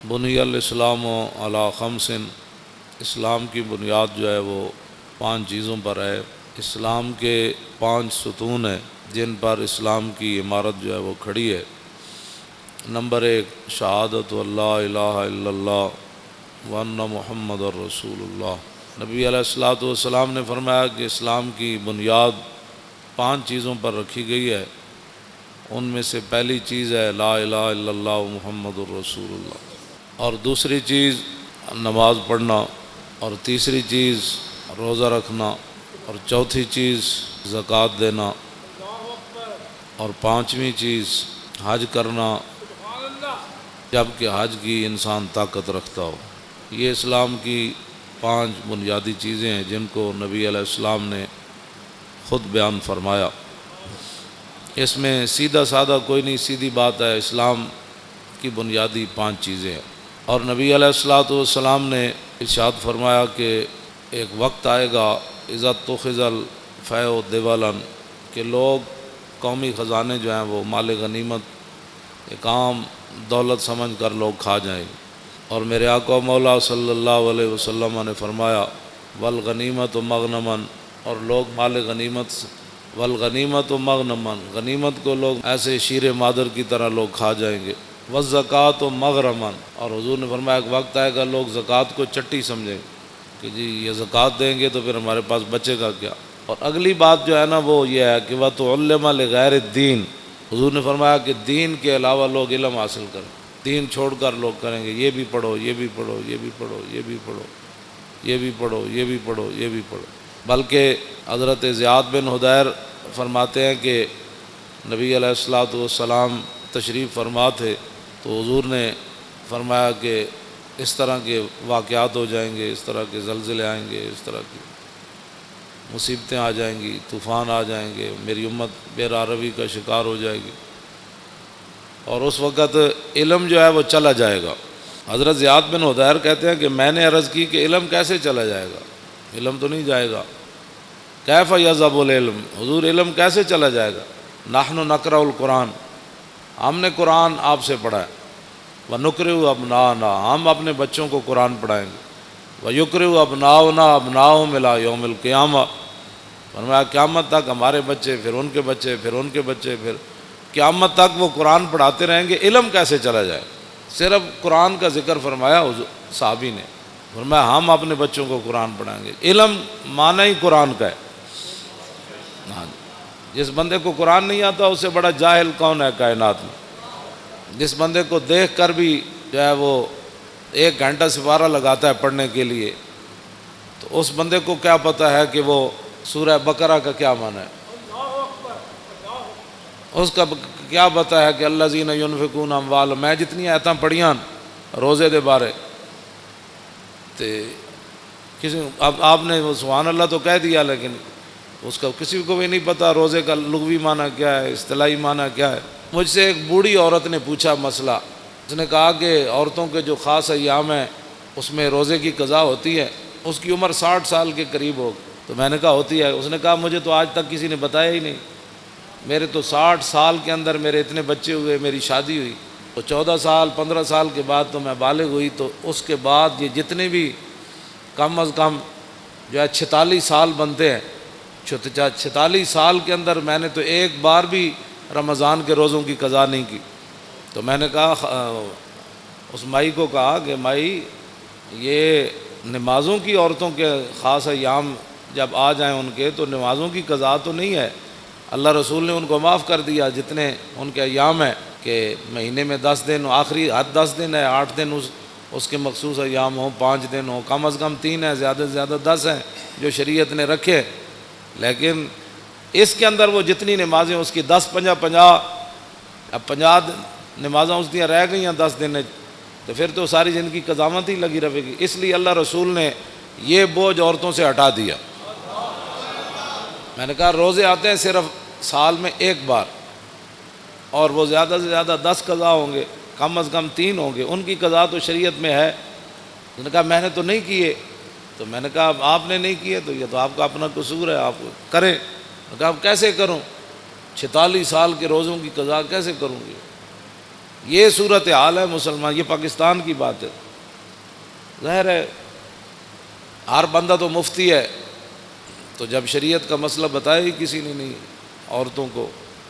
بنی الاسلام علی خمس، اسلام کی بنیاد جو ہے وہ 5 چیزوں پر ہے۔ اسلام کے 5 ستون ہیں جن پر اسلام کی عمارت جو ہے وہ کھڑی ہے۔ نمبر 1، شہادت اللہ الہ الا اللہ وان محمد الرسول اللہ۔ نبی علیہ الصلوۃ والسلام نے فرمایا کہ اسلام کی بنیاد 5 چیزوں پر رکھی گئی ہے، ان میں سے پہلی چیز ہے لا الہ الا اللہ محمد الرسول اللہ، اور دوسری چیز نماز پڑھنا، اور تیسری چیز روزہ رکھنا، اور چوتھی چیز زکوٰۃ دینا، اور 5ویں چیز حج کرنا جب کہ حج کی انسان طاقت رکھتا ہو۔ یہ اسلام کی 5 بنیادی چیزیں ہیں جن کو نبی علیہ السلام نے خود بیان فرمایا۔ اس میں سیدھا سادہ کوئی نہیں، سیدھی بات ہے، اسلام کی بنیادی 5 چیزیں ہیں۔ اور نبی علیہ الصلوۃ والسلام نے ارشاد فرمایا کہ ایک وقت آئے گا اذا اتخذ الفیء دولا، کہ لوگ قومی خزانے جو ہیں وہ مال غنیمت ایک عام دولت سمجھ کر لوگ کھا جائیں گے، اور میرے آقا مولا صلی اللہ علیہ وسلم نے فرمایا والغنیمت مغنما، اور لوگ مال غنیمت والغنیمت مغنما، غنیمت کو لوگ ایسے شیر مادر کی طرح لوگ کھا جائیں گے، والزکوٰۃ مغرما، اور حضور نے فرمایا ایک وقت آئے گا لوگ زکوٰۃ کو چٹی سمجھیں گے کہ جی یہ زکوٰۃ دیں گے تو پھر ہمارے پاس بچے گا کیا۔ اور اگلی بات جو ہے نا وہ یہ ہے کہ وَتُعَلِّمَ لِغَيْرِ الدِّينِ، حضور نے فرمایا کہ دین کے علاوہ لوگ علم حاصل کریں، دین چھوڑ کر لوگ کریں گے یہ بھی پڑھو، یہ بھی پڑھو، یہ بھی پڑھو، یہ بھی پڑھو، یہ بھی پڑھو، یہ بھی پڑھو، یہ بھی پڑھو۔ بلکہ حضرت زیاد بن حدیر فرماتے ہیں کہ نبی علیہ الصلوۃ والسلام تشریف فرما تھے تو حضور نے فرمایا کہ اس طرح کے واقعات ہو جائیں گے، اس طرح کے زلزلے آئیں گے، اس طرح کی مصیبتیں آ جائیں گی، طوفان آ جائیں گے، میری امت بے راہ روی کا شکار ہو جائے گی، اور اس وقت علم جو ہے وہ چلا جائے گا۔ حضرت زیاد بن حدیر کہتے ہیں کہ میں نے عرض کی کہ علم کیسے چلا جائے گا، علم تو نہیں جائے گا، کیف یذهب العلم، حضور علم کیسے چلا جائے گا، نحن نقرأ القرآن، ہم نے قرآن آپ سے پڑھا ہے، وَنُقْرِئُ أَبْنَاءَنَا، ہم اپنے بچوں کو قرآن پڑھائیں گے، وَيُقْرِئُ أَبْنَاؤُنَا أَبْنَاءَهُمْ إِلَىٰ يَوْمِ الْقِيَامَةِ، فرمایا قیامت تک ہمارے بچے، پھر ان کے بچے، پھر ان کے بچے، پھر قیامت تک وہ قرآن پڑھاتے رہیں گے، علم کیسے چلا جائے۔ صرف قرآن کا ذکر فرمایا صحابی نے، فرمایا ہم اپنے بچوں کو قرآن پڑھائیں گے۔ علم معنی ہی قرآن کا ہے۔ ہاں، جس بندے کو قرآن نہیں آتا اس سے بڑا جاہل کون ہے کائنات میں؟ جس بندے کو دیکھ کر بھی جو ہے وہ 1 گھنٹہ سپارہ لگاتا ہے پڑھنے کے لیے، تو اس بندے کو کیا پتہ ہے کہ وہ سورہ بقرہ کا کیا معنی ہے، اس کا کیا پتہ ہے کہ الذین ينفقون اموالهم، میں جتنی آیتاں پڑھیاں روزے دے بارے تے کسی اب آپ نے وہ سبحان اللہ تو کہہ دیا، لیکن اس کا کسی کو بھی نہیں پتہ روزے کا لغوی معنی کیا ہے، اصطلاحی معنی کیا ہے۔ مجھ سے ایک بوڑھی عورت نے پوچھا مسئلہ، اس نے کہا کہ عورتوں کے جو خاص ایام ہیں اس میں روزے کی قضا ہوتی ہے، اس کی عمر 60 سال کے قریب ہو، تو میں نے کہا ہوتی ہے، اس نے کہا مجھے تو آج تک کسی نے بتایا ہی نہیں، میرے تو 60 سال کے اندر میرے اتنے بچے ہوئے، میری شادی ہوئی تو 14 سال 15 سال کے بعد تو میں بالغ ہوئی، تو اس کے بعد یہ جتنے بھی کم از کم جو ہے 46 سال بنتے ہیں، 46 سال کے اندر میں نے تو ایک بار بھی رمضان کے روزوں کی قضا نہیں کی۔ تو میں نے کہا اس مائی کو کہا کہ مائی یہ نمازوں کی عورتوں کے خاص ایام جب آ جائیں ان کے تو نمازوں کی قضا تو نہیں ہے، اللہ رسول نے ان کو معاف کر دیا جتنے ان کے ایام ہیں کہ مہینے میں 10 دن، آخری حد 10 دن ہے، 8 دن اس کے مخصوص ایام ہوں، 5 دن ہوں، کم از کم 3 ہیں، زیادہ سے زیادہ 10 ہیں جو شریعت نے رکھے، لیکن اس کے اندر وہ جتنی نمازیں اس کی 10 50 اب 50 نمازیں اس دیا رہ گئی ہیں 10 دن، تو پھر تو ساری زندگی قضامت ہی لگی رہے گی۔ اس لیے اللہ رسول نے یہ بوجھ عورتوں سے ہٹا دیا۔ میں نے کہا روزے آتے ہیں صرف سال میں 1 بار، اور وہ زیادہ سے زیادہ 10 قضا ہوں گے، کم از کم 3 ہوں گے، ان کی قضا تو شریعت میں ہے۔ اس نے کہا میں نے تو نہیں کیے، تو میں نے کہا آپ نے نہیں کیے تو یہ تو آپ کا اپنا قصور ہے، آپ کریں۔ میں نے کہا اب کیسے کروں، 46 سال کے روزوں کی قضا کیسے کروں گی؟ یہ صورت حال ہے مسلمان. یہ پاکستان کی بات ہے. ظاہر ہے ہر بندہ تو مفتی ہے، تو جب شریعت کا مسئلہ بتایا ہی کسی نے نہیں عورتوں کو.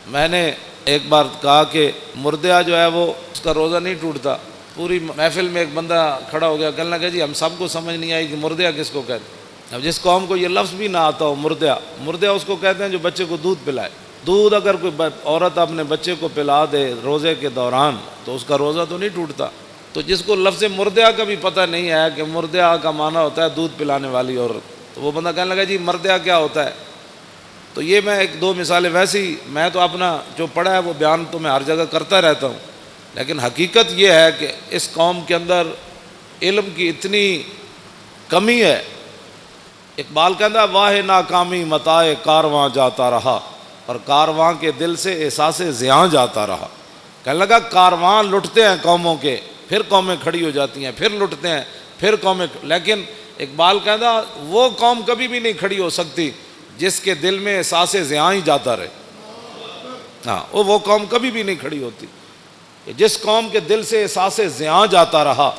میں نے ایک بار کہا کہ مردہ جو ہے وہ اس کا روزہ نہیں ٹوٹتا. پوری محفل میں ایک بندہ کھڑا ہو گیا، کہنے لگا جی ہم سب کو سمجھ نہیں آئی کہ مردہ کس کو کہتے ہیں. اب جس قوم کو یہ لفظ بھی نہ آتا ہو مردہ، مردہ اس کو کہتے ہیں جو بچے کو دودھ پلائے. دودھ اگر کوئی عورت اپنے بچے کو پلا دے روزے کے دوران تو اس کا روزہ تو نہیں ٹوٹتا. تو جس کو لفظ مردہ کا بھی پتہ نہیں ہے کہ مردہ کا معنی ہوتا ہے دودھ پلانے والی عورت، تو وہ بندہ کہنے لگا جی مردہ کیا ہوتا ہے. تو یہ میں ایک دو مثالیں، ویسے ہی میں تو اپنا جو پڑھا ہے وہ بیان تو میں ہر جگہ کرتا رہتا ہوں، لیکن حقیقت یہ ہے کہ اس قوم کے اندر علم کی اتنی کمی ہے. اقبال کہتا ہے واہ ناکامی متاع کارواں جاتا رہا اور کارواں کے دل سے احساس زیاں جاتا رہا. کہنے لگا کارواں لٹتے ہیں قوموں کے، پھر قومیں کھڑی ہو جاتی ہیں، پھر لٹتے ہیں، پھر قومیں. لیکن اقبال کہتا وہ قوم کبھی بھی نہیں کھڑی ہو سکتی جس کے دل میں احساس زیاں ہی جاتا رہے. ہاں وہ قوم کبھی بھی نہیں کھڑی ہوتی. جس قوم کے دل سے احساس زیاں جاتا رہا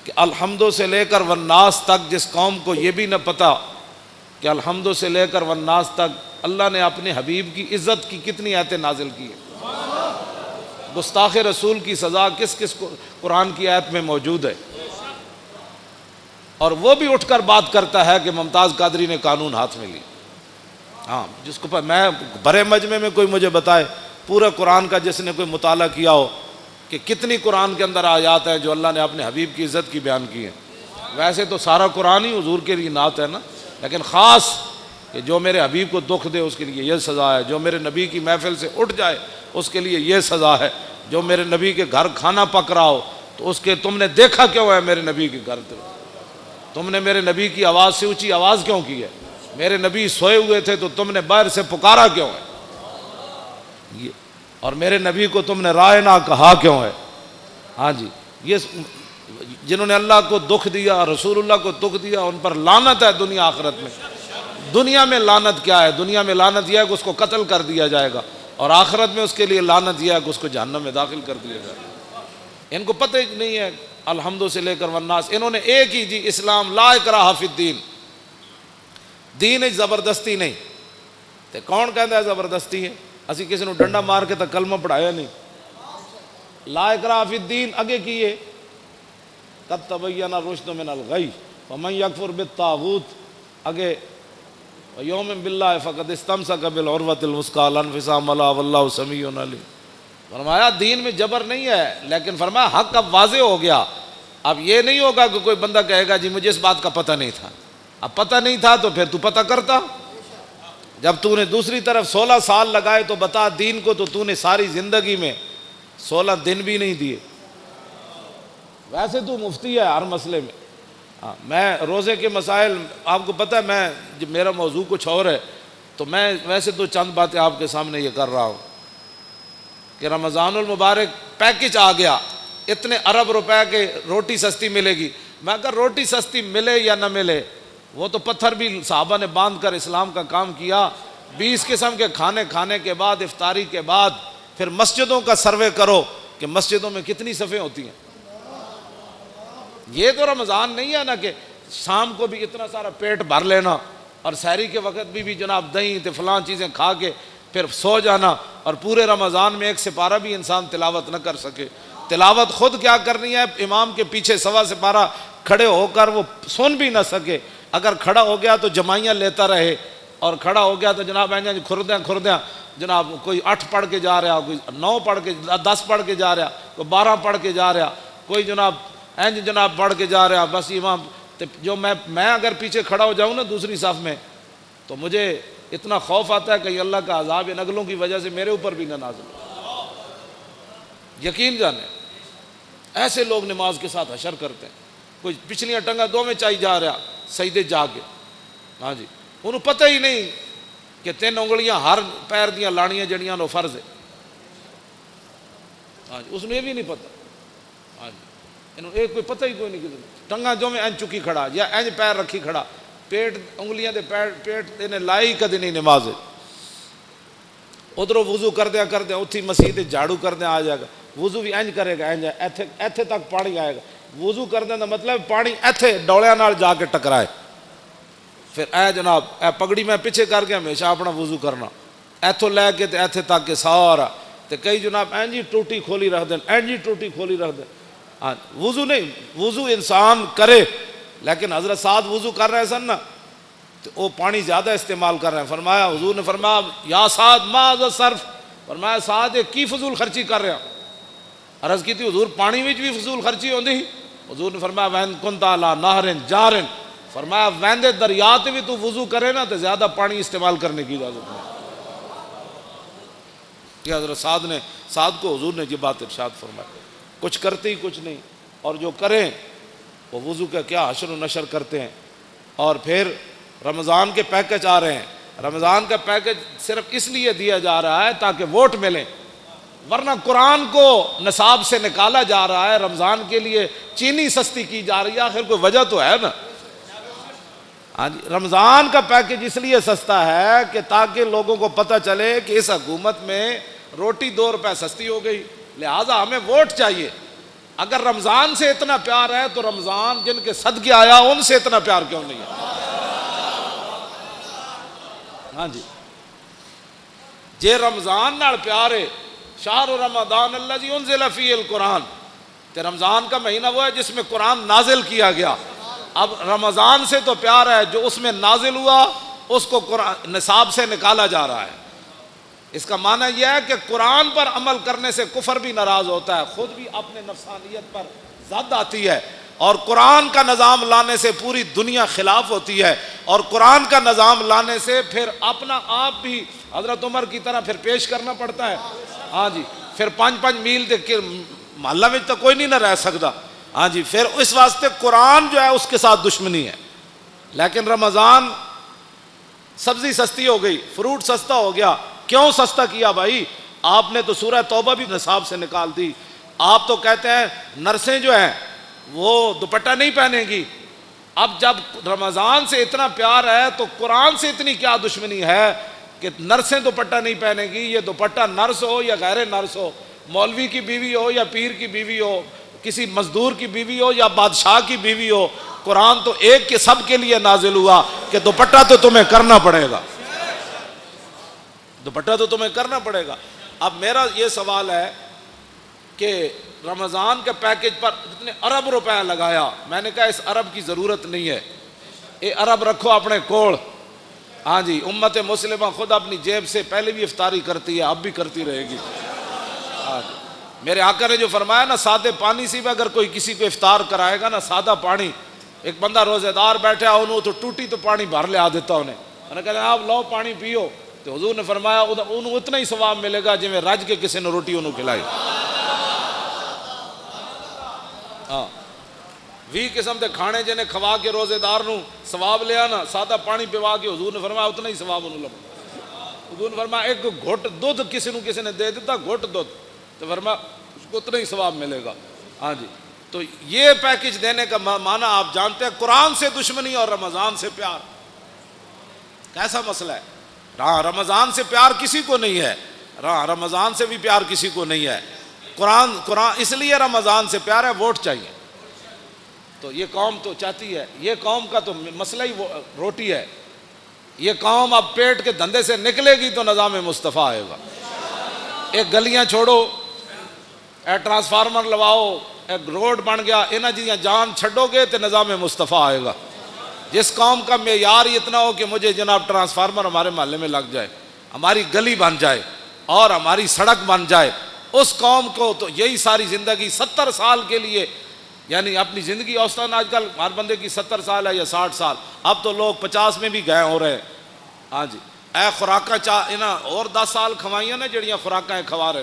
کہ الحمدو سے لے کر والناس تک، جس قوم کو یہ بھی نہ پتہ کہ الحمدو سے لے کر والناس تک اللہ نے اپنے حبیب کی عزت کی کتنی آیتیں نازل کی ہیں. گستاخ رسول کی سزا کس کس کو قرآن کی آیت میں موجود ہے. اور وہ بھی اٹھ کر بات کرتا ہے کہ ممتاز قادری نے قانون ہاتھ میں لی. ہاں جس کو میں بڑے مجمع میں کوئی مجھے بتائے پورا قرآن کا جس نے کوئی مطالعہ کیا ہو کہ کتنی قرآن کے اندر آیات ہیں جو اللہ نے اپنے حبیب کی عزت کی بیان کی ہیں. ویسے تو سارا قرآن ہی حضور کے لیے نعت ہے نا، لیکن خاص کہ جو میرے حبیب کو دکھ دے اس کے لیے یہ سزا ہے، جو میرے نبی کی محفل سے اٹھ جائے اس کے لیے یہ سزا ہے، جو میرے نبی کے گھر کھانا پک رہا ہو تو اس کے تم نے دیکھا کیوں ہے میرے نبی کے گھر، تم نے میرے نبی کی آواز سے اونچی آواز کیوں کی ہے، میرے نبی سوئے ہوئے تھے تو تم نے باہر سے پکارا کیوں ہے، اور میرے نبی کو تم نے رائے نہ کہا کیوں ہے. ہاں جی، یہ جنہوں نے اللہ کو دکھ دیا، رسول اللہ کو دکھ دیا، ان پر لعنت ہے دنیا آخرت میں. دنیا میں لعنت کیا ہے؟ دنیا میں لعنت یہ ہے کہ اس کو قتل کر دیا جائے گا، اور آخرت میں اس کے لیے لعنت یہ ہے کہ اس کو جہنم میں داخل کر دیا جائے گا. ان کو پتہ ہی نہیں ہے الحمدو سے لے کر والناس. انہوں نے ایک ہی جی اسلام لا اکراہ فی الدین، دین زبردستی نہیں. تے کون کہتا ہے زبردستی ہے؟ اسی کسی نے ڈنڈا مار کے تو کلمہ پڑھایا نہیں. لا اکراہ فی الدین اگے کیے قد تبین الرشد من الغی ومن یکفر بالطاغوت اگے یوم باللہ فقد استمسک بالعروۃ الوثقی لا انفصام لہا واللہ سمیع علیم. فرمایا دین میں جبر نہیں ہے، لیکن فرمایا حق اب واضح ہو گیا. اب یہ نہیں ہوگا کہ کوئی بندہ کہے گا جی مجھے اس بات کا پتہ نہیں تھا. اب پتہ نہیں تھا تو پھر تو پتہ کرتا. جب تو نے دوسری طرف 16 سال لگائے تو بتا دین کو، تو نے ساری زندگی میں 16 دن بھی نہیں دیے. ویسے تو مفتی ہے ہر مسئلے میں. میں روزے کے مسائل آپ کو پتہ ہے، میں جب میرا موضوع کچھ اور ہے تو میں ویسے تو چند باتیں آپ کے سامنے یہ کر رہا ہوں کہ رمضان المبارک پیکج آ گیا، اتنے ارب روپے کے روٹی سستی ملے گی. میں اگر روٹی سستی ملے یا نہ ملے، وہ تو پتھر بھی صحابہ نے باندھ کر اسلام کا کام کیا. 20 قسم کے کھانے کھانے کے بعد، افطاری کے بعد پھر مسجدوں کا سروے کرو کہ مسجدوں میں کتنی صفیں ہوتی ہیں. یہ تو رمضان نہیں ہے نا کہ شام کو بھی اتنا سارا پیٹ بھر لینا اور سحری کے وقت بھی جناب دہی تے فلاں چیزیں کھا کے پھر سو جانا، اور پورے رمضان میں ایک سپارہ بھی انسان تلاوت نہ کر سکے. تلاوت خود کیا کرنی ہے، امام کے پیچھے سوا سپارہ کھڑے ہو کر وہ سن بھی نہ سکے. اگر کھڑا ہو گیا تو جمائیاں لیتا رہے، اور کھڑا ہو گیا تو جناب کھردیاں جناب کوئی 8 پڑھ کے جا رہا، کوئی 9 پڑھ کے 10 پڑھ کے جا رہا، کوئی 12 پڑھ کے جا رہا، کوئی جناب پڑھ کے جا رہا. بس امام جو میں اگر پیچھے کھڑا ہو جاؤں نا دوسری صف میں تو مجھے اتنا خوف آتا ہے کہ اللہ کا عذاب ان نگلوں کی وجہ سے میرے اوپر بھی نہ نازل ہو. یقین جانے ایسے لوگ نماز کے ساتھ حشر کرتے ہیں. کوئی پچھلیاں ٹنگا دو میں چائی جا رہا سجدے جا کے. ہاں جی، انہوں پتہ ہی نہیں کہ 3 انگلیاں ہر پیر دیاں لانیاں جڑیاں نو فرض ہے. ہاں جی، اس نے یہ بھی نہیں پتہ. ہاں جی، انہوں ایک کوئی پتہ ہی کوئی نہیں کہ ٹنگا جو میں این چکی کھڑا یا این پیر رکھی کھڑا، پیٹ انگلیاں دے پیٹ دینے لائی کدی نہیں نماز. ادھر وضو کر دیا اتھی مسیح جھاڑو کر دیا آ جائے گا. وضو بھی انج کرے گا، انج ایتھے تک پانی آئے گا. وضو کرنے کا مطلب پانی ایتھے ڈولیاں نال جا کے ٹکرائے. پھر اے جناب اے پگڑی میں پیچھے کر کے ہمیشہ اپنا وضو کرنا، ایتھوں لے کے تے ایتھے تک کے سارا. تے کئی جناب اینجی ٹوٹی کھولی رکھ دیں، اینجی ٹوٹی کھولی رکھ دیں. ہاں وضو نہیں، وضو انسان کرے، لیکن حضرت سعد وضو کر رہے سن نا تو وہ پانی زیادہ استعمال کر رہے ہیں. فرمایا حضور نے فرمایا یا سعد ما ذا صرف، فرمایا سعد کی فضول خرچی کر رہے ہیں. عرض کی تھی حضور پانی وچ بھی فضول خرچی ہوندی؟ حضور نے فرمایا وین کنت علی نہر جارن، فرمایا ویندے دریا تے بھی تو وضو کرے نا تو زیادہ پانی استعمال کرنے کی اجازت نہیں. یہ حضرت سعد کو حضور نے یہ بات ارشاد فرمایا. کچھ کرتے ہی کچھ نہیں، اور جو کریں وہ وضو کا کیا حشر و نشر کرتے ہیں. اور پھر رمضان کے پیکج آ رہے ہیں. رمضان کا پیکج صرف اس لیے دیا جا رہا ہے تاکہ ووٹ ملیں، ورنہ قرآن کو نصاب سے نکالا جا رہا ہے. رمضان کے لیے چینی سستی کی جا رہی ہے، آخر کوئی وجہ تو ہے نا. ہاں جی، رمضان کا پیکج اس لیے سستا ہے کہ تاکہ لوگوں کو پتہ چلے کہ اس حکومت میں روٹی 2 روپے سستی ہو گئی، لہٰذا ہمیں ووٹ چاہیے. اگر رمضان سے اتنا پیار ہے تو رمضان جن کے صدقے آیا ان سے اتنا پیار کیوں نہیں ہے؟ ہاں جی، جے رمضان نال پیار ہے، شہر رمضان الذی انزل فیہ القرآن، تے رمضان کا مہینہ وہ ہے جس میں قرآن نازل کیا گیا. اب رمضان سے تو پیار ہے، جو اس میں نازل ہوا اس کو قرآن نصاب سے نکالا جا رہا ہے. اس کا معنی یہ ہے کہ قرآن پر عمل کرنے سے کفر بھی ناراض ہوتا ہے، خود بھی اپنے نفسانیت پر زد آتی ہے، اور قرآن کا نظام لانے سے پوری دنیا خلاف ہوتی ہے، اور قرآن کا نظام لانے سے پھر اپنا آپ بھی حضرت عمر کی طرح پھر پیش کرنا پڑتا ہے. ہاں جی، پھر 5 میل کے محلہ میں تو کوئی نہیں نہ رہ سکتا. ہاں جی، پھر اس واسطے قرآن جو ہے اس کے ساتھ دشمنی ہے. لیکن رمضان سبزی سستی ہو گئی، فروٹ سستا ہو گیا. کیوں سستا کیا بھائی؟ آپ نے تو سورہ توبہ بھی نصاب سے نکال دی. آپ تو کہتے ہیں نرسیں جو ہیں وہ دوپٹہ نہیں پہنیں گی. اب جب رمضان سے اتنا پیار ہے تو قرآن سے اتنی کیا دشمنی ہے کہ نرسیں دوپٹہ نہیں پہنیں گی؟ یہ دوپٹہ نرس ہو یا غیر نرس ہو، مولوی کی بیوی ہو یا پیر کی بیوی ہو، کسی مزدور کی بیوی ہو یا بادشاہ کی بیوی ہو، قرآن تو ایک کے سب کے لیے نازل ہوا کہ دوپٹہ تو تمہیں کرنا پڑے گا، دوپٹہ تو تمہیں کرنا پڑے گا. اب میرا یہ سوال ہے کہ رمضان کے پیکج پر اتنے ارب روپے لگایا، میں نے کہا اس ارب کی ضرورت نہیں ہے، یہ ارب رکھو اپنے کوڑ. ہاں جی، امت مسلمہ خود اپنی جیب سے پہلے بھی افطاری کرتی ہے، اب بھی کرتی رہے گی. ہاں جی، میرے آقا نے جو فرمایا نا، سادے پانی سے بھی اگر کوئی کسی کو افطار کرائے گا نا، سادہ پانی، ایک بندہ روزے دار بیٹھا انہوں تو ٹوٹی تو پانی بھر لے آ دیتا انہیں، میں نے کہا آپ لو پانی پیو، تو حضور نے فرمایا انہوں اتنا ہی ثواب ملے گا جی میں رج کے کسی نے روٹی انہوں کھلائی. ہاں 20 قسم کے کھانے جنہیں کھوا کے روزے دار نو ثواب لیا نا، سادہ پانی پیوا کے حضور نے فرمایا اتنا ہی ثواب انہوں لگا. حضور نے فرمایا ایک گھٹ دودھ کسی نے دے دیتا، گھٹ دودھ، تو فرمایا اس کو اتنا ہی ثواب ملے گا. ہاں جی، تو یہ پیکج دینے کا معنی آپ جانتے ہیں، قرآن سے دشمنی اور رمضان سے پیار. کیسا مسئلہ ہے؟ ہاں رمضان سے پیار کسی کو نہیں ہے، رمضان سے بھی پیار کسی کو نہیں ہے. قرآن اس لیے رمضان سے پیار ہے، ووٹ چاہیے. تو یہ قوم تو چاہتی ہے، یہ قوم کا تو مسئلہ ہی روٹی ہے. یہ قوم اب پیٹ کے دھندے سے نکلے گی تو نظام مصطفیٰ آئے گا. ایک گلیاں چھوڑو، اے ٹرانسفارمر لواؤ، ایک روڈ بن گیا، انہاں جیاں جان چھڈو گے تو نظام مصطفیٰ آئے گا. جس قوم کا معیار اتنا ہو کہ مجھے جناب ٹرانسفارمر ہمارے محلے میں لگ جائے، ہماری گلی بن جائے اور ہماری سڑک بن جائے، اس قوم کو تو یہی ساری زندگی 70 سال کے لیے، یعنی اپنی زندگی اوسطاً آج کل ہر بندے کی 70 سال ہے یا 60 سال، اب تو لوگ 50 میں بھی گئے ہو رہے ہیں. ہاں جی، اے خوراکاں انہاں اور 10 سال کھوائیاں نا جڑیاں خوراکاں کھوا رہے.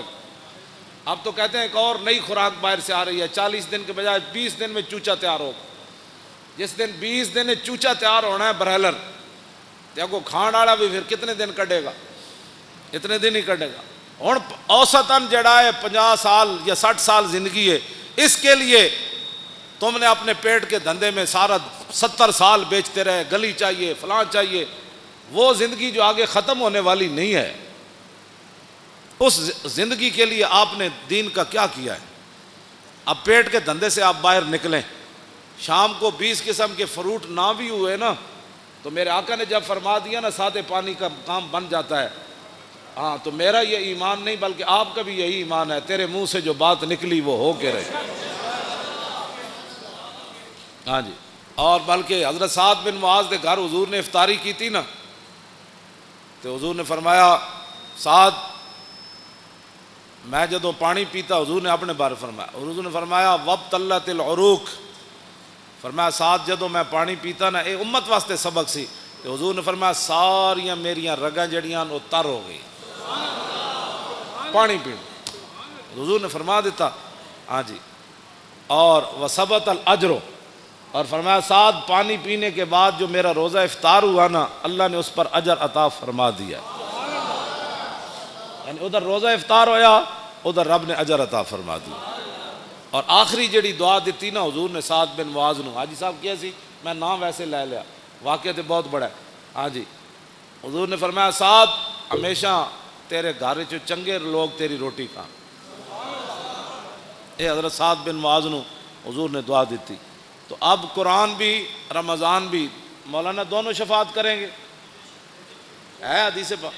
اب تو کہتے ہیں ایک اور نئی خوراک باہر سے آ رہی ہے، 40 دن کے بجائے 20 دن میں چوچا تیار ہو. جس دن 20 دن چوچا تیار ہونا ہے برائلر، دیکھو کھان والا بھی پھر کتنے دن کٹے گا؟ اتنے دن ہی کٹے گا. ہوں اوسطاً جڑا ہے 50 سال یا 60 سال زندگی ہے، اس کے لیے تم نے اپنے پیٹ کے دھندے میں سارا 70 سال بیچتے رہے، گلی چاہیے فلاں چاہیے. وہ زندگی جو آگے ختم ہونے والی نہیں ہے. اس زندگی کے لیے آپ نے دین کا کیا کیا ہے؟ اب پیٹ کے دھندے سے آپ باہر نکلیں، شام کو 20 قسم کے فروٹ نہ بھی ہوئے نا تو میرے آقا نے جب فرما دیا نا سادے پانی کا کام بن جاتا ہے، ہاں تو میرا یہ ایمان نہیں بلکہ آپ کا بھی یہی ایمان ہے، تیرے منہ سے جو بات نکلی وہ ہو کے رہے۔ ہاں جی، اور بلکہ حضرت سعد بن معاذ کے گھر حضور نے افطاری کی تھی نا تو حضور نے فرمایا سعد میں جدو پانی پیتا، حضور نے اپنے بارے فرمایا، حضور نے فرمایا وابتلت العروق، فرمایا سعد جدو میں پانی پیتا نا، اے امت واسطے سبق سی، تو حضور نے فرمایا ساریاں میریاں رگاں جڑیاں وہ تر ہو گئی پانی پی، حضور نے فرما دیتا۔ ہاں جی، اور وثبت الاجر، اور فرمایا سعد پانی پینے کے بعد جو میرا روزہ افطار ہوا نا اللہ نے اس پر اجر عطا فرما دیا، یعنی ادھر روزہ افطار ہویا ادھر رب نے اجر عطا فرما دیا۔ اور آخری جڑی دعا دیتی نا حضور نے سعد بن معاذ نو، حاجی صاحب کیا سی میں نام ویسے لے لیا، واقعہ تو بہت بڑا ہے۔ ہاں جی، حضور نے فرمایا سعد ہمیشہ تیرے گھر چ چنگے لوگ تیری روٹی کھان، اے حضرت سعد بن معاذ نو حضور نے دعا دیتی۔ تو اب قرآن بھی رمضان بھی مولانا دونوں شفاعت کریں گے، ہے حدیث پاک،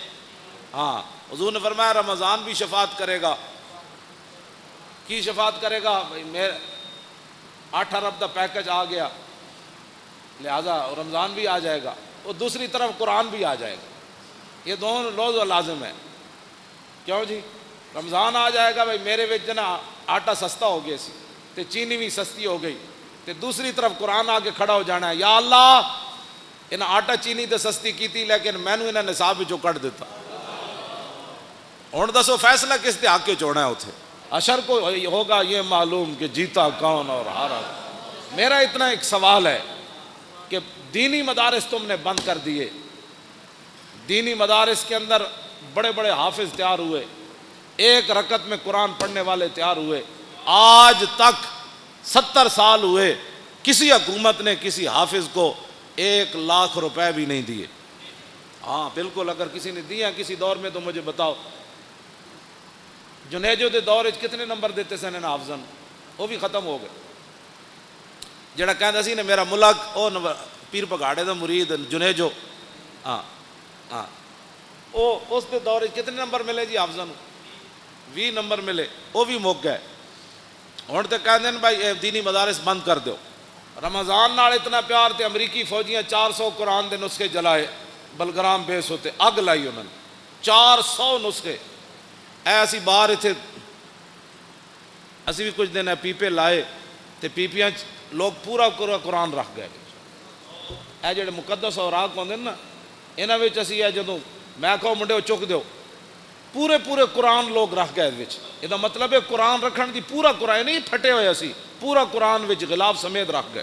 ہاں حضور نے فرمایا رمضان بھی شفاعت کرے گا۔ کی شفاعت کرے گا؟ بھائی میرے 8 ارب کا پیکج آ گیا لہذا رمضان بھی آ جائے گا، اور دوسری طرف قرآن بھی آ جائے گا، یہ دونوں لوز و لازم ہے۔ کیوں جی؟ رمضان آ جائے گا، بھائی میرے وچ نا آٹا سستا ہو گیا سی تے چینی بھی سستی ہو گئی، تے دوسری طرف قرآن آ کے کھڑا ہو جانا ہے، یا اللہ انہیں آٹا چینی تے سستی کی تھی لیکن میں نے انہیں نصاب وچوں کٹ دیتا، ہن دسو فیصلہ کس دے حق وچ ہونا ہے؟ اتھے اشر کو ہوگا یہ معلوم کہ جیتا کون اور ہارا۔ میرا اتنا ایک سوال ہے کہ دینی مدارس تم نے بند کر دیے، دینی مدارس کے اندر بڑے بڑے حافظ تیار ہوئے، ایک رکعت میں قرآن پڑھنے والے تیار ہوئے، آج تک 70 سال ہوئے کسی حکومت نے کسی حافظ کو 1 لاکھ روپے بھی نہیں دیے۔ ہاں بالکل، اگر کسی نے دیا کسی دور میں تو مجھے بتاؤ۔ جنیجو دے دور کتنے نمبر دیتے سن ان حافظاں، وہ بھی ختم ہو گئے۔ جڑا کہندا سی نے میرا ملک او پیر پگاڑے دا مرید جنیجو، ہاں ہاں او اس دے دور کتنے نمبر ملے جی حافظاں؟ 20 نمبر ملے، وہ بھی مک گئے۔ ہن تے کہندے نے بھائی دینی مدارس بند کر دیو۔ رمضان نال اتنا پیار تے امریکی فوجیاں 400 قرآن دے نسخے جلائے، بلگرام بیس ہوتے اگ لائی انہوں نے 400 نسخے۔ ایسی باہر اتنے اسی بھی کچھ دن پیپے لائے تے پیپیاں لوگ پورا قرآن رکھ گئے۔ اے جڑے مقدس اوراق ہوندے نا انہاں وچ اسی اے جدوں میں کہو منڈے چک دیو پورے قرآن لوگ رکھ گئے وچ، یہ مطلب ہے قرآن رکھن دی پورا قرآن نہیں پھٹے ہوئے اسی پورا قرآن وچ غلاف سمیت رکھ گئے۔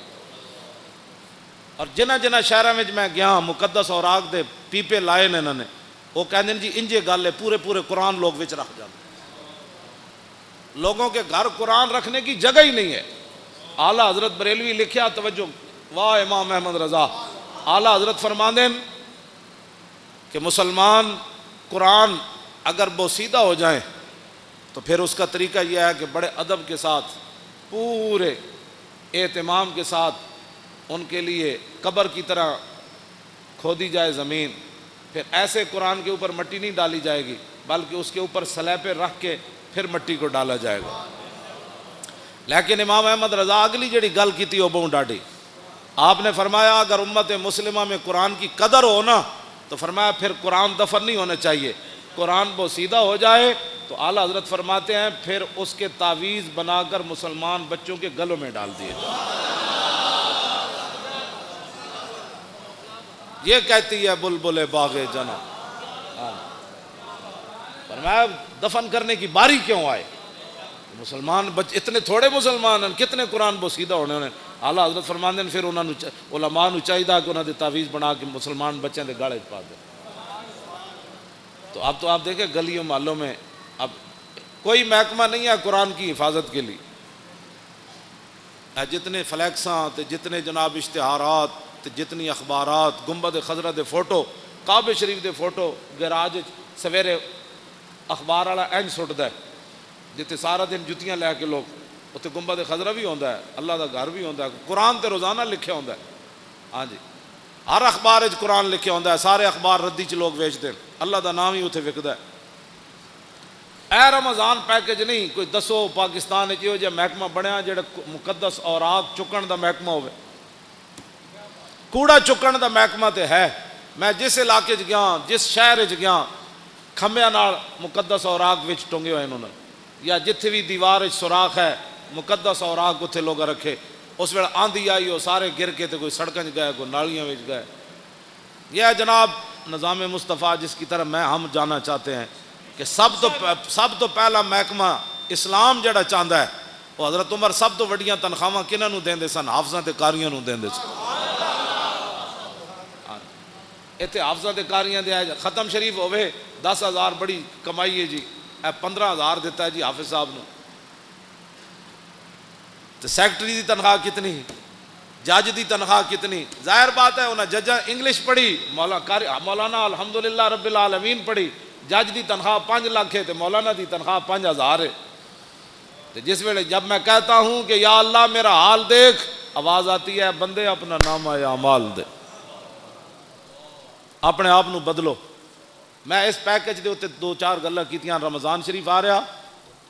اور جنہ شہراں وچ میں گیا مقدس اوراق دے پیپے لائے نے انہوں نے، وہ کہندے جی انجے گل ہے پورے قرآن لوگ وچ رکھ جاندے۔ لوگوں کے گھر قرآن رکھنے کی جگہ ہی نہیں ہے۔ اعلیٰ حضرت بریلوی لکھیا، توجہ، واہ امام احمد رضا، اعلیٰ حضرت فرماندے کہ مسلمان قرآن اگر بوسیدہ ہو جائیں تو پھر اس کا طریقہ یہ ہے کہ بڑے ادب کے ساتھ پورے اہتمام کے ساتھ ان کے لیے قبر کی طرح کھودی جائے زمین، پھر ایسے قرآن کے اوپر مٹی نہیں ڈالی جائے گی بلکہ اس کے اوپر سلیپے رکھ کے پھر مٹی کو ڈالا جائے گا۔ لیکن امام احمد رضا اگلی جڑی گل کی تھی وہ بہت ڈاڈی، آپ نے فرمایا اگر امت مسلمہ میں قرآن کی قدر ہو نا تو فرمایا پھر قرآن دفن نہیں ہونا چاہیے، قرآن بوسیدہ ہو جائے تو اعلیٰ حضرت فرماتے ہیں پھر اس کے تعویذ بنا کر مسلمان بچوں کے گلوں میں ڈال دیے جائیں۔ یہ کہتی ہے بلبل باغ جنا، فرمایا دفن کرنے کی باری کیوں آئے؟ مسلمان اتنے تھوڑے مسلمان ہیں، کتنے قرآن بوسیدہ ہونے انہیں۔ اعلیٰ حضرت فرماندے ہیں پھر انہوں نے علماء نو چاہیے کہ انہوں نے تعویذ بنا کے مسلمان بچوں کے گالے پا دیں۔ تو اب آپ دیکھیں گلیوں محلوں میں اب کوئی محکمہ نہیں ہے قرآن کی حفاظت کے لیے، جتنے فلیکساں تے جتنے جناب اشتہارات تے جتنی اخبارات، گنبد خضرا دے فوٹو، کعبہ شریف دے فوٹو، گراج سویرے اخبار والا انج سٹدا ہے جتنے سارا دن جتیاں لے کے لوگ اتنے گنبد خضرا بھی ہوندا ہے, اللہ دا گھر بھی ہوندا ہے, قرآن تے روزانہ لکھیا ہوندا ہے. ہاں جی, ہر اخبار وچ قرآن لکھیا ہوندا ہے, سارے اخبار ردی چ لوگ ویچتے ہیں, اللہ دا نام ہی اتنے وکدا ہے. اے رمضان پیکج نہیں کوئی دسو پاکستان وچ یہو جہا محکمہ بنیا جڑا مقدس اوراق چکن دا محکمہ ہوے, کوڑا چکن دا محکمہ تے ہے. میں جس علاقے چ گیا, جس شہر چ گیا, کھمبیاں نال مقدس اوراق وچ ٹنگے ہوئے انہوں نے, یا جتھے بھی دیوار وچ سوراخ ہے مقدس اوراق اتنے لوگ رکھے. اس ویلے آندھی آئی وہ سارے گر کے تے کوئی سڑکیں گئے, کوئی نالیاں وچ گئے. یہ جناب نظام مصطفیٰ جس کی طرف ہم جانا چاہتے ہیں کہ سب تو پہلا محکمہ اسلام جڑا چاہتا ہے وہ حضرت عمر سب تو وڈیاں تنخواہ کنہاں نوں دیندے سن؟ حافظاں تے قاریاں نوں دیندے سن. اتنے حافظاں تے قاریاں دے ختم شریف ہوئے 10,000 بڑی کمائی ہے جی, 15,000 دیتا ہے جی حافظ صاحب نے. تو سیکٹری دی تنخواہ کتنی, جج دی تنخواہ کتنی؟ ظاہر بات ہے انہیں ججاں انگلش پڑھی, مولانا الحمدللہ رب العالمین پڑھی, جج دی تنخواہ 5 لاکھ ہے تو مولانا دی تنخواہ 5,000 ہے. تو جس ویلے جب میں کہتا ہوں کہ یا اللہ میرا حال دیکھ, آواز آتی ہے بندے اپنا نامہ اعمال دے, اپنے آپ نو بدلو. میں اس پیکج دے اتنے 2-4 گلاں کیتیاں. رمضان شریف آ رہا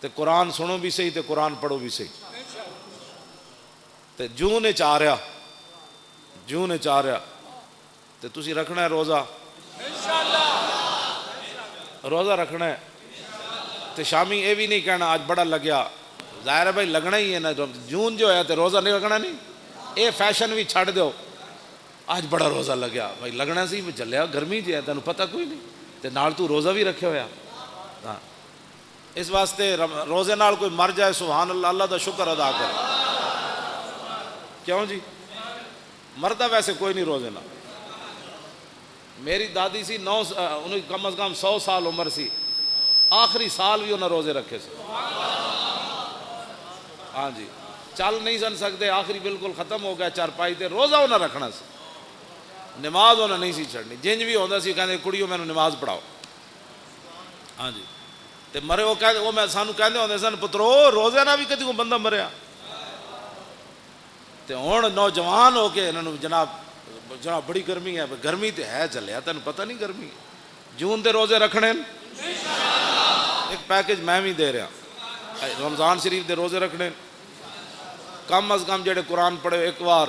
تے قرآن سنو بھی صحیح تے قرآن پڑھو بھی صحیح. تے جون وچ آ رہا, جون وچ آ رہا تے تسی رکھنا ہے روزہ, روزہ رکھنا ہے. تے شامی یہ بھی نہیں کہنا آج بڑا لگیا, ظاہر ہے بھائی لگنا ہی ہے نا. جون جو ہے تے روزہ نہیں رکھنا نہیں, اے فیشن بھی چھڑ دو. آج بڑا روزہ لگیا بھائی لگنا سی, چلیا گرمی جی ہے تینوں پتہ کوئی نہیں, تے نال تو روزہ بھی رکھے ہویا. ہاں اس واسطے روزے نال کوئی مر جائے سبحان اللہ, اللہ دا شکر ادا کرے. کیوں جی مرتا ویسے کوئی نہیں روزے نال. میری دادی سی انہیں کم از کم 100 سال عمر سی, آخری سال بھی انہیں روزے رکھے سے. ہاں جی چل نہیں سن سکتے, آخری بالکل ختم ہو گیا چارپائی تے, روزہ انہیں رکھنا سی, نماز انہیں نہیں سی چھڑنی. جنج بھی ہوتا سی کہتے کڑیوں میں نماز پڑھاؤ. ہاں جی تے مرے وہ کہتے وہ میں سانو کہتے ہوتے سن پترو روزے نہ بھی کدی کو بندہ مریا. تے ہوں نوجوان ہو کے انہوں جناب بڑی گرمی ہے, گرمی تے ہے چلیا تینوں پتہ نہیں گرمی. جون دے روزے رکھنے ایک پیکج میں بھی دے رہا, رمضان شریف دے روزے رکھنے. کم از کم جڑے قرآن پڑھے ایک بار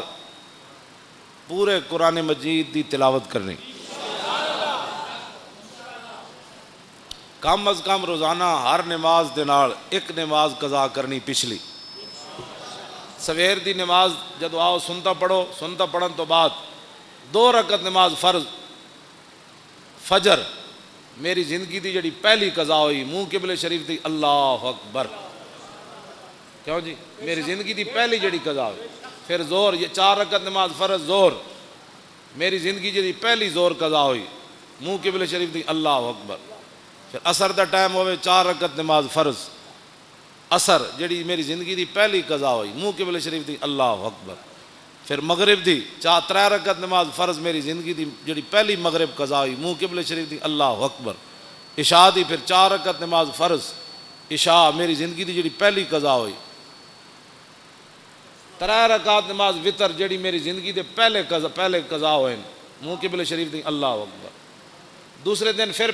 پورے قرآن مجید دی تلاوت کرنی, کم از کم روزانہ ہر نماز دے نال ایک نماز قضا کرنی پچھلی. سویر دی نماز جدو آؤ سنتا پڑھو, سنتا پڑھن تو بعد 2 رکعت نماز فرض فجر میری زندگی دی جڑی پہلی قضا ہوئی منہ قبلے شریف دی, اللہ اکبر. کیوں جی میری زندگی دی پہلی جڑی قضا ہوئی. پھر زور, یہ 4 رکعت نماز فرض زور, میری زندگی جڑی پہلی زور قضا ہوئی منہ قبلے شریف دی, اللہ اکبر. پھر عصر دا ٹائم ہوئے 4 رکعت نماز فرض عصر جڑی میری زندگی دی پہلی قضا ہوئی منہ قبلے شریف دی, اللہ اکبر. پھر مغرب دی 3 رکعت نماز فرض میری زندگی دی جڑی پہلی مغرب قضا ہوئی منہ قبلے شریف دی, اللہ اکبر. عشاء دی پھر 4 رکعت نماز فرض عشاء میری زندگی دی جڑی پہلی قضا ہوئی. 3 رکعت نماز وطر جڑی میری زندگی دے پہلے قضا ہوئے منہ قبلے شریف دی, اللہ اکبر. دوسرے دن پھر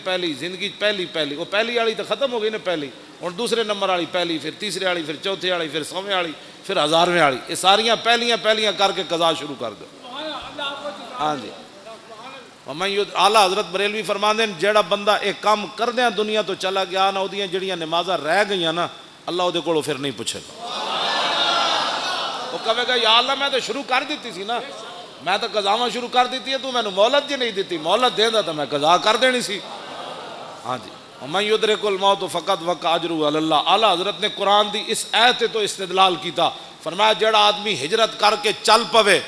پہلی زندگی پہلی وہ پہلی والی تو ختم ہو گئی نا پہلی, اور دوسرے نمبر والی پہلی, پھر تیسرے والی, پھر چوتھے والی, پھر 100ویں والی, پھر 1000ویں والی. یہ ساریاں پہلیاں کر کے قضا شروع کر دو. ہاں جی اعلیٰ حضرت بریلوی فرماندے ہیں جیڑا بندہ ایک کام کردیاں دنیا تو چلا گیا نا, وہ جڑیاں نمازاں رہ گئیاں نا, اللہ وہ کو پھر نہیں پوچھے گا. وہ کہے گا یا اللہ میں تو شروع کر دیتی سی نا, میں تو قضاواں شروع کر دیتی ہے, تو میں نے مہلت جی نہیں دیتی, مہلت دے دا تو میں قضا کر دینی سی. ہاں جی وَمَن يُدْرِكُ الْمَوْتُ فَقَدْ وَقَعَ أَجْرُهُ عَلَى اللَّهِ. اعلیٰ حضرت نے قرآن دی اس آیت تو استدلال کیتا, فرمایا جڑا آدمی ہجرت کر کے چل پوے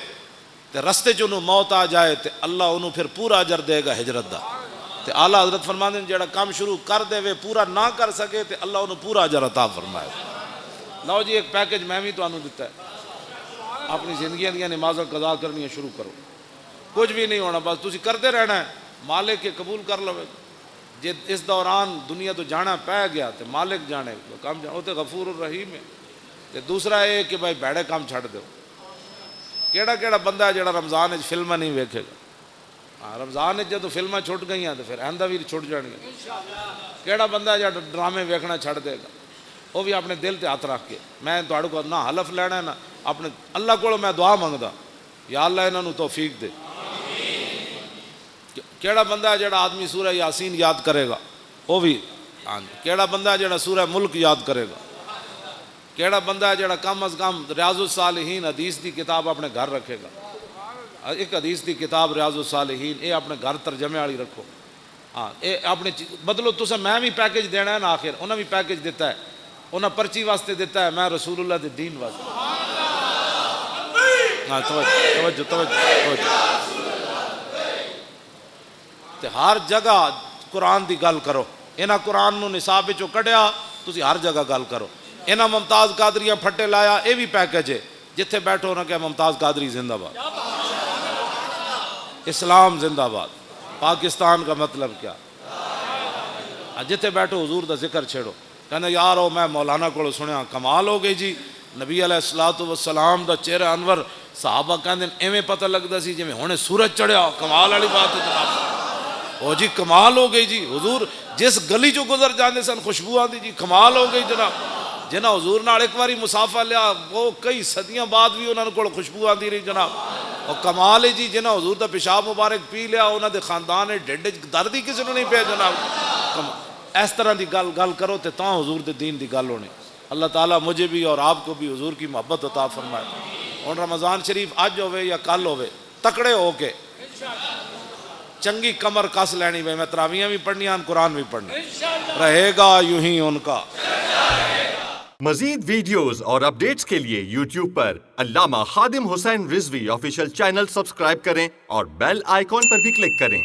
تے رستے چ انہوں موت آ جائے تے اللہ انہوں پھر پورا اجر دے گا ہجرت دا. تے اعلیٰ حضرت فرماندے ہیں جڑا کام شروع کر دے وے پورا نہ کر سکے تے اللہ انہوں پورا اجر عطا فرمائے. لو جی ایک پیکج میں بھی تانوں دیتا ہے, اپنی زندگیاں دیاں نمازاں قضا کرنی شروع کرو, کچھ بھی نہیں ہونا, بس تسی کرتے رہنا ہے, مالک کے قبول کر لو. جے اس دوران دنیا تو جانا پہ گیا تو مالک جانے کام وہ تو غفور الرحیم ہے. تے دوسرا یہ کہ بھائی بھڑے کام چھڑ دو. کیڑا کیڑا بندہ ہے جڑا رمضان وچ فلماں نہیں ویکھے گا؟ ہاں رمضان وچ جدوں فلماں چھٹ گئیاں تو پھر آئندہ بھی چھٹ جان گیا. کیڑا بندہ ہے جڑا ڈرامے ویکھنا چھڑ دے گا؟ وہ بھی اپنے دل تے ہاتھ رکھ کے. میں تہاڈے کو نہ حلف لینا ہے نہ اپنے اللہ کو میں دعا منگدا یا اللہ انہاں نوں توفیق دے. کیڑا بندہ ہے جڑا آدمی سورہ یاسین یاد کرے گا؟ وہ بھی. ہاں جی. کیڑا بندہ ہے جڑا سورہ ملک یاد کرے گا؟ کیڑا بندہ ہے جڑا کم از کم ریاض الصالحین حدیث دی کتاب اپنے گھر رکھے گا؟ ایک حدیث دی کتاب ریاض الصالحین یہ اپنے گھر ترجمے والی رکھو. ہاں یہ اپنے بدلو. تسا میں بھی پیکج دینا ہے نا. آخر انہیں بھی پیکج دیتا ہے. انہیں پرچی واسطے دیتا ہے, میں رسول اللہ دے دین واسطے. ہاں توجہ توجہ. تے ہر جگہ قرآن دی گل کرو. انہاں قرآن نو نصاب وچوں کڈیا تسی ہر جگہ گل کرو. انہاں ممتاز قادریاں پھٹے لایا یہ بھی پیکج ہے. جتھے بیٹھو نہ کہ ممتاز قادری زندہ باد, اسلام زندہ باد, پاکستان کا مطلب کیا. جتھے بیٹھو حضور دا ذکر چھیڑو. کہنا یار او میں مولانا کو سنیا کمال ہو گئی جی. نبی علیہ الصلوۃ والسلام دا چہرہ انور صحابہ کہندے ایویں پتہ لگدا سی جویں ہنے سورج چڑھیا. کمال والی بات ہے جناب. او جی کمال ہو گئی جی. حضور جس گلی چوں گزر جاندے سن خوشبو آندی جی. کمال ہو گئی جناب. جنہاں حضور نال ایک واری مسافہ لیا وہ کئی صدیاں بعد بھی انہاں کول خوشبو آندی رہی جناب. اور کمال ہے جی جنہاں حضور دا پیشاب مبارک پی لیا انہاں دے خاندان دے ڈھڈ وچ درد ہی کسی نوں نہیں پیا جناب. اس طرح دی گل کرو تے تاں حضور دے دین دی گل ہونی. اللہ تعالیٰ مجھے بھی اور آپ کو بھی حضور کی محبت عطا فرمائے. اور رمضان شریف اج ہوئے یا کل ہوئے تکڑے ہو کے چنگی کمر کس لینی. میں تراویحاں بھی پڑھنیاں قرآن بھی پڑھنا رہے گا یوں ہی ان کا. مزید ویڈیوز اور اپڈیٹس کے لیے یوٹیوب پر علامہ Khadim Hussain Rizvi official channel subscribe کریں اور بیل آئیکن پر بھی کلک کریں.